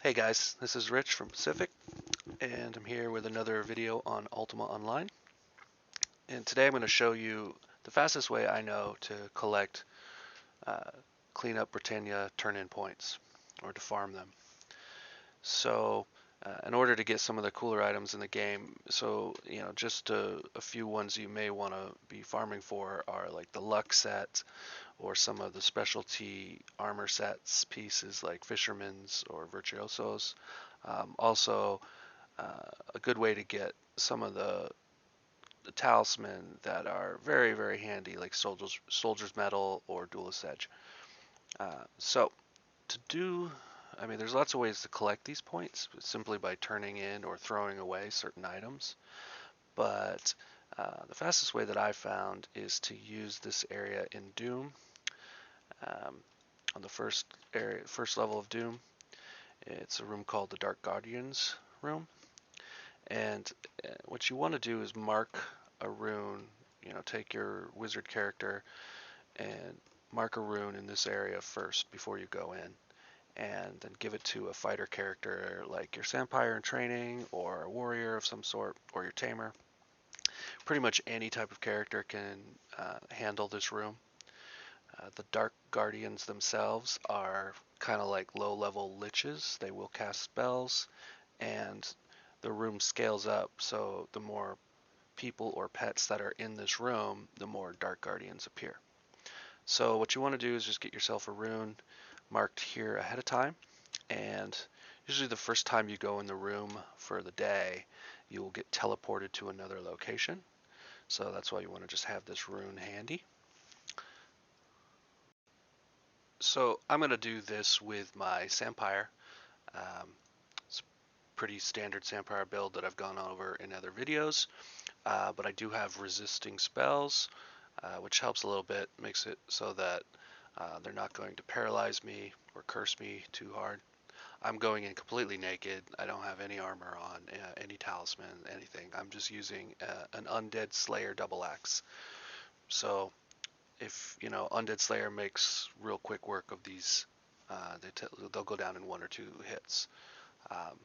Hey guys, this is Rich from Pacific, and I'm here with another video on Ultima Online. And today I'm going to show you the fastest way I know to collect uh, clean up Britannia turn-in points, or to farm them. So, in order to get some of the cooler items in the game, just a few ones you may want to be farming for are like the luck set, or some of the specialty armor sets pieces like Fisherman's or Virtuosos. Also, a good way to get some of the talisman that are very, very handy, like soldier's medal or duelist edge. So to do, I mean, there's lots of ways to collect these points simply by turning in or throwing away certain items. But the fastest way that I found is to use this area in Doom. Um, on the first level of Doom, it's a room called the Dark Guardians room. And what you want to do is mark a rune, take your wizard character and mark a rune in this area first before you go in. And then give it to a fighter character like your Sampire in training, or a warrior of some sort, or your tamer. Pretty much any type of character can handle this room. The Dark Guardians themselves are kind of like low-level liches. They will cast spells, and the room scales up, so the more people or pets that are in this room, the more Dark Guardians appear. So what you want to do is just get yourself a rune marked here ahead of time, and usually the first time you go in the room for the day, you will get teleported to another location. So that's why you want to just have this rune handy. So I'm going to do this with my Sampire. Um, it's a pretty standard Sampire build that I've gone over in other videos. But I do have resisting spells, which helps a little bit, makes it so that they're not going to paralyze me or curse me too hard. I'm going in completely naked. I don't have any armor on, any talisman, anything. I'm just using an Undead Slayer double axe. So if, Undead Slayer makes real quick work of these, they'll go down in one or two hits. Um,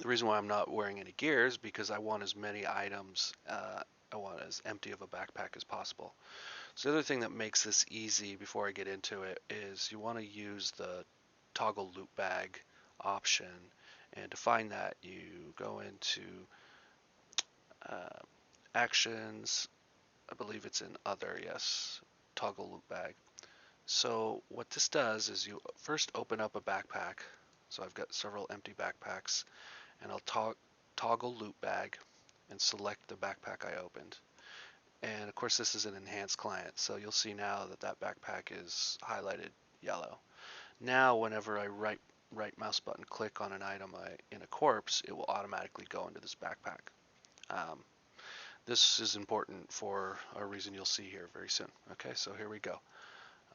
The reason why I'm not wearing any gear is because I want as many items, I want as empty of a backpack as possible. So the other thing that makes this easy before I get into it is you want to use the toggle loot bag option. And to find that, you go into uh, actions, I believe it's in other, yes, toggle loot bag. So what this does is you first open up a backpack. So I've got several empty backpacks, and I'll toggle loot bag and select the backpack I opened. And of course this is an enhanced client, so you'll see now that that backpack is highlighted yellow. Now whenever I right mouse button click on an item in a corpse, it will automatically go into this backpack. Um, this is important for a reason you'll see here very soon. Okay, so here we go.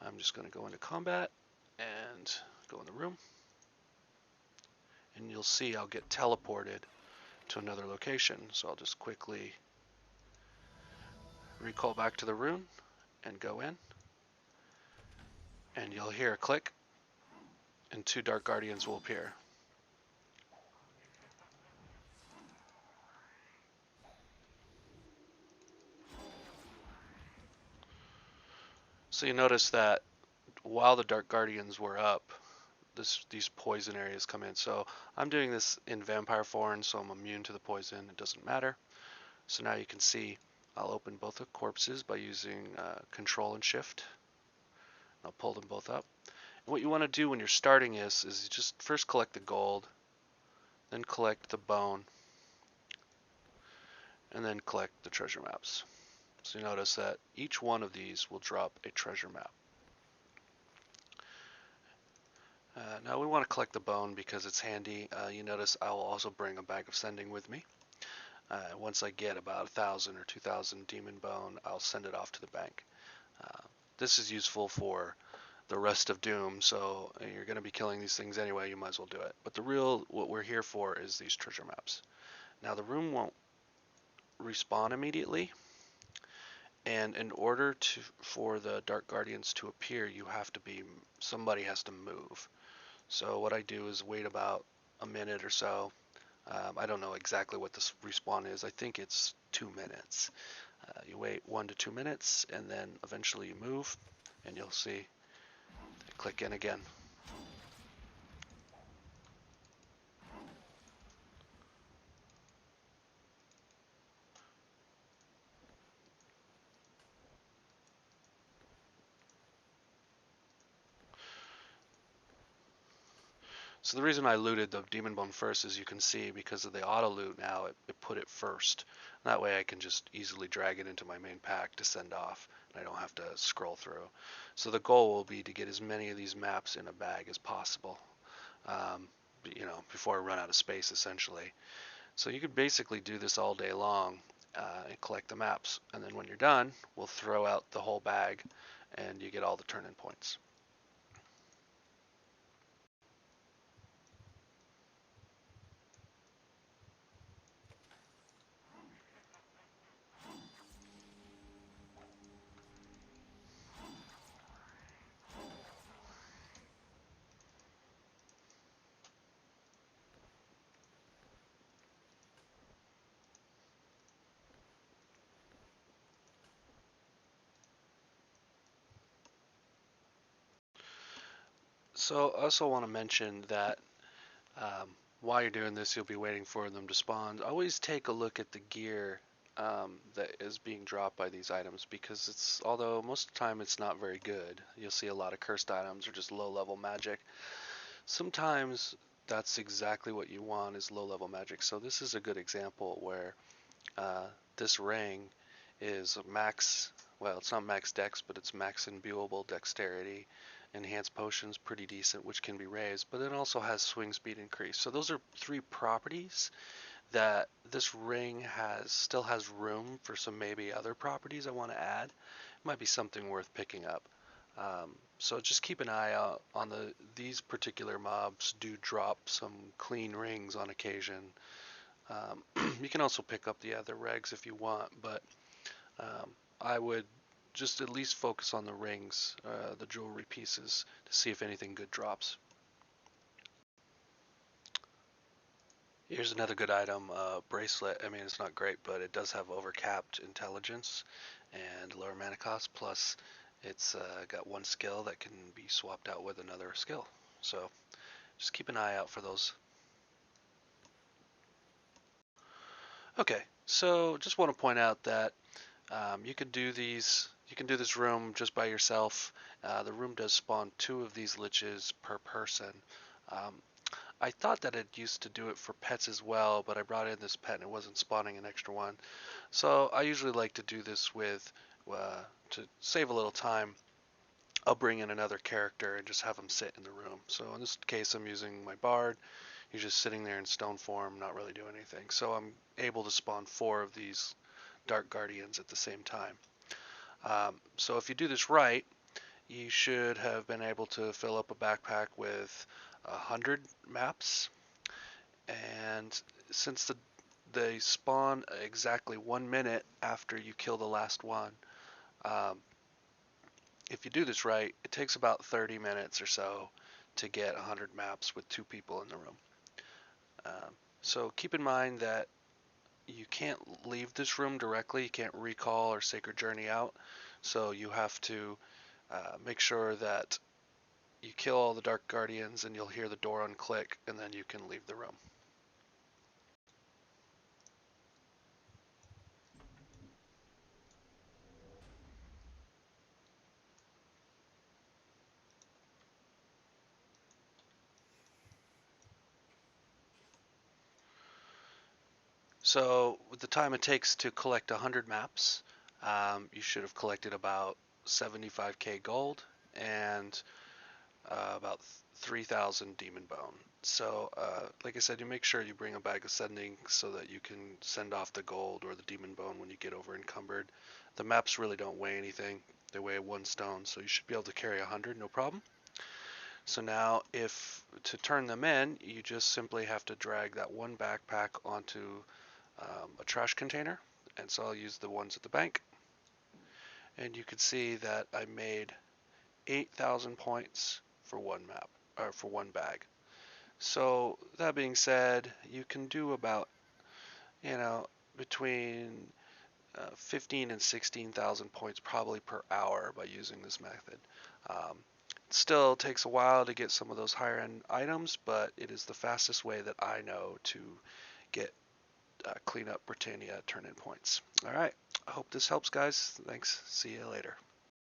I'm just going to go into combat and go in the room, and you'll see I'll get teleported to another location. So I'll just quickly recall back to the rune and go in, and you'll hear a click and two Dark Guardians will appear. So you notice that while the Dark Guardians were up, these poison areas come in. So I'm doing this in Vampire form, so I'm immune to the poison. It doesn't matter. So now you can see I'll open both the corpses by using Control and Shift. I'll pull them both up. And what you want to do when you're starting this is you just first collect the gold, then collect the bone, and then collect the treasure maps. So you notice that each one of these will drop a treasure map. Now we want to collect the bone because it's handy. You notice I will also bring a bag of sending with me. Once I get about 1,000 or 2,000 demon bone, I'll send it off to the bank. This is useful for the rest of Doom, so you're going to be killing these things anyway, you might as well do it. But what we're here for is these treasure maps. Now the room won't respawn immediately, and in order for the Dark Guardians to appear, somebody has to move. So what I do is wait about a minute or so. I don't know exactly what this respawn is. I think it's 2 minutes. You wait 1 to 2 minutes, and then eventually you move, and you'll see. Click in again. So the reason I looted the demon bone first, as you can see, because of the auto loot now, it put it first. That way I can just easily drag it into my main pack to send off, and I don't have to scroll through. So the goal will be to get as many of these maps in a bag as possible, um, before I run out of space, essentially. So you could basically do this all day long and collect the maps, and then when you're done, we'll throw out the whole bag, and you get all the turn-in points. So I also want to mention that while you're doing this, you'll be waiting for them to spawn. Always take a look at the gear that is being dropped by these items, because although most of the time it's not very good, you'll see a lot of cursed items or just low-level magic. Sometimes that's exactly what you want, is low-level magic. So this is a good example where this ring is max, well, it's not max dex, but it's max imbuable dexterity. Enhanced potions, pretty decent, which can be raised, but it also has swing speed increase. So those are three properties that this ring still has room for some maybe other properties I want to add. It might be something worth picking up. So just keep an eye out on these particular mobs do drop some clean rings on occasion. You can also pick up the other regs if you want, but I would just at least focus on the rings, the jewelry pieces, to see if anything good drops. Here's another good item, bracelet. I mean, it's not great, but it does have overcapped intelligence and lower mana cost, plus it's got one skill that can be swapped out with another skill. So just keep an eye out for those. Okay, so just want to point out that you can do this room just by yourself. The room does spawn 2 of these liches per person. Um, I thought that it used to do it for pets as well, but I brought in this pet and it wasn't spawning an extra one. So I usually like to do this to save a little time. I'll bring in another character and just have them sit in the room. So in this case, I'm using my bard. He's just sitting there in stone form, not really doing anything. So I'm able to spawn 4 of these Dark Guardians at the same time. So if you do this right, you should have been able to fill up a backpack with 100 maps. And since they spawn exactly 1 minute after you kill the last one, um, if you do this right, it takes about 30 minutes or so to get 100 maps with 2 people in the room. So keep in mind that you can't leave this room directly. You can't recall or Sacred Journey out. So you have to make sure that you kill all the Dark Guardians and you'll hear the door unclick, and then you can leave the room. So with the time it takes to collect 100 maps, you should have collected about 75k gold and about 3,000 demon bone. So like I said, you make sure you bring a bag of sending so that you can send off the gold or the demon bone when you get over encumbered. The maps really don't weigh anything. They weigh 1 stone, so you should be able to carry 100, no problem. So now to turn them in, you just simply have to drag that one backpack onto a trash container. And so I'll use the ones at the bank. And you can see that I made 8,000 points for one map, or for one bag. So that being said, you can do about, you know, between 15 and 16,000 points probably per hour by using this method. It still takes a while to get some of those higher end items, but it is the fastest way that I know to get clean up Britannia turn in points. All right, I hope this helps, guys. Thanks. See you later.